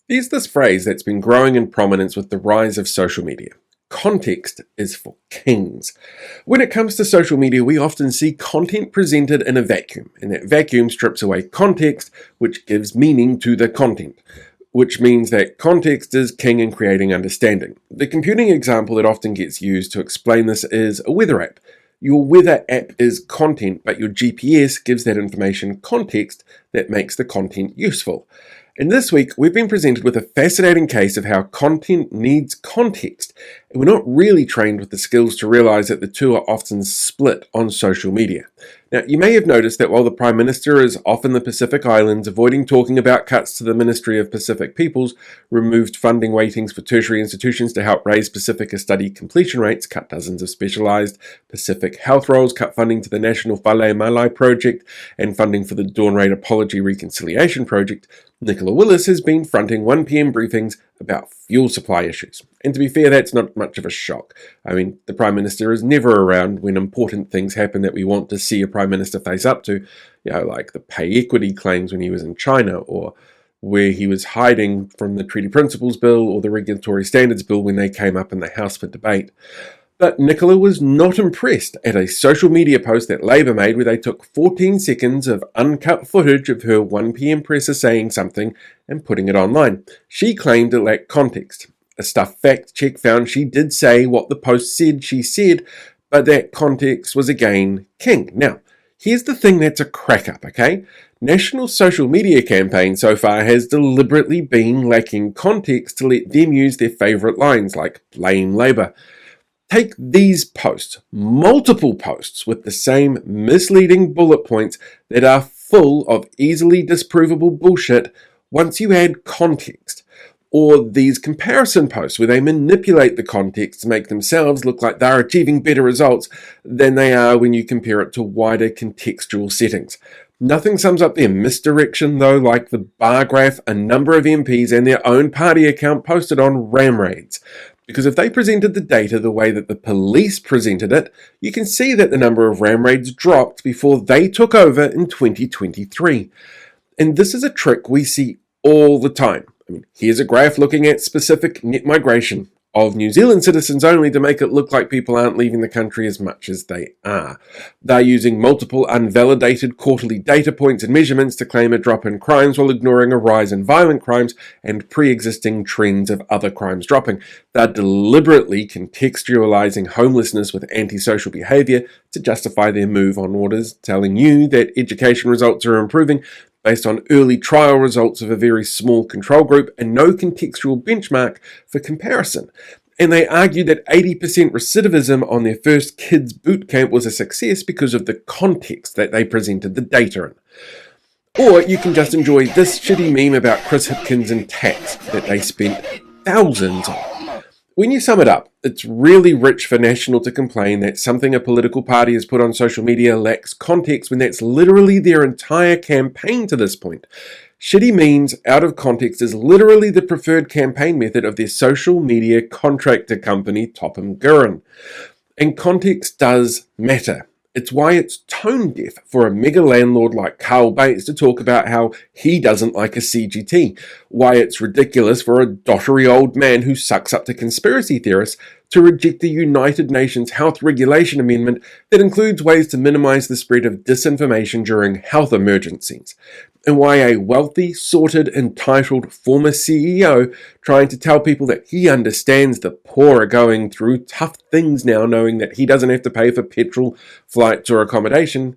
There's this phrase that's been growing in prominence with the rise of social media. Context is for kings. When it comes to social media, we often see content presented in a vacuum, and that vacuum strips away context, which gives meaning to the content, which means that context is king in creating understanding. The computing example that often gets used to explain this is a weather app. Your weather app is content, but your GPS gives that information context that makes the content useful. And this week, we've been presented with a fascinating case of how content needs context, and we're not really trained with the skills to realize that the two are often split on social media. Now, you may have noticed that while the Prime Minister is off in the Pacific Islands, avoiding talking about cuts to the Ministry of Pacific Peoples, removed funding weightings for tertiary institutions to help raise Pacifica study completion rates, cut dozens of specialised Pacific health roles, cut funding to the National Whale Malai Project, and funding for the Dawn Raid Apology Reconciliation Project, Nicola Willis has been fronting 1pm briefings about fuel supply issues. And to be fair, that's not much of a shock. I mean, the Prime Minister is never around when important things happen that we want to see a Prime Minister face up to, like the pay equity claims when he was in China, or where he was hiding from the Treaty Principles Bill or the Regulatory Standards Bill when they came up in the House for debate. But Nicola was not impressed at a social media post that Labour made where they took 14 seconds of uncut footage of her 1pm presser saying something and putting it online. She claimed it lacked context. A Stuff fact check found she did say what the post said she said, but that context was again king. Now, here's the thing that's a crack up, okay? National social media campaign so far has deliberately been lacking context to let them use their favourite lines like blame Labour. Take these posts, multiple posts with the same misleading bullet points that are full of easily disprovable bullshit once you add context. Or these comparison posts where they manipulate the context to make themselves look like they're achieving better results than they are when you compare it to wider contextual settings. Nothing sums up their misdirection though like the bar graph a number of MPs and their own party account posted on ram raids. Because if they presented the data the way that the police presented it, you can see that the number of ram raids dropped before they took over in 2023. And this is a trick we see all the time. Here's a graph looking at specific net migration of New Zealand citizens only to make it look like people aren't leaving the country as much as they are. They're using multiple unvalidated quarterly data points and measurements to claim a drop in crimes while ignoring a rise in violent crimes and pre-existing trends of other crimes dropping. They're deliberately contextualizing homelessness with antisocial behavior to justify their move on orders, telling you that education results are improving based on early trial results of a very small control group and no contextual benchmark for comparison. And they argued that 80% recidivism on their first kids boot camp was a success because of the context that they presented the data in. Or you can just enjoy this shitty meme about Chris Hipkins and tax that they spent thousands on. When you sum it up, it's really rich for National to complain that something a political party has put on social media lacks context when that's literally their entire campaign to this point. Shitty memes out of context is literally the preferred campaign method of their social media contractor company, Topham Gurren. And context does matter. It's why it's tone deaf for a mega landlord like Carl Bates to talk about how he doesn't like a CGT, why it's ridiculous for a dottery old man who sucks up to conspiracy theorists to reject the United Nations Health Regulation Amendment that includes ways to minimize the spread of disinformation during health emergencies, and why a wealthy, sorted, entitled former CEO trying to tell people that he understands the poor are going through tough things now knowing that he doesn't have to pay for petrol, flights or accommodation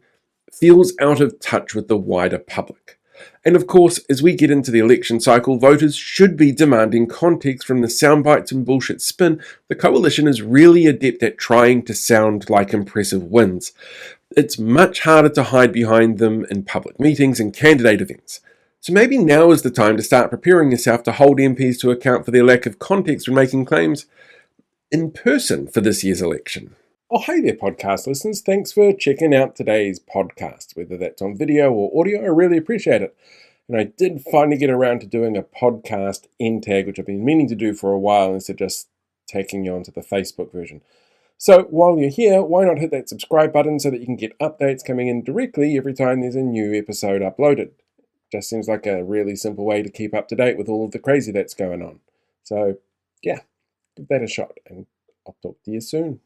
feels out of touch with the wider public. And of course, as we get into the election cycle, voters should be demanding context from the soundbites and bullshit spin. The coalition is really adept at trying to sound like impressive wins. It's much harder to hide behind them in public meetings and candidate events. So maybe now is the time to start preparing yourself to hold MPs to account for their lack of context when making claims in person for this year's election. Oh, hey there, podcast listeners. Thanks for checking out today's podcast, whether that's on video or audio. I really appreciate it. And I did finally get around to doing a podcast end tag, which I've been meaning to do for a while instead of just taking you onto the Facebook version. So while you're here, why not hit that subscribe button so that you can get updates coming in directly every time there's a new episode uploaded. just seems like a really simple way to keep up to date with all of the crazy that's going on. So, yeah, give that a shot, and I'll talk to you soon.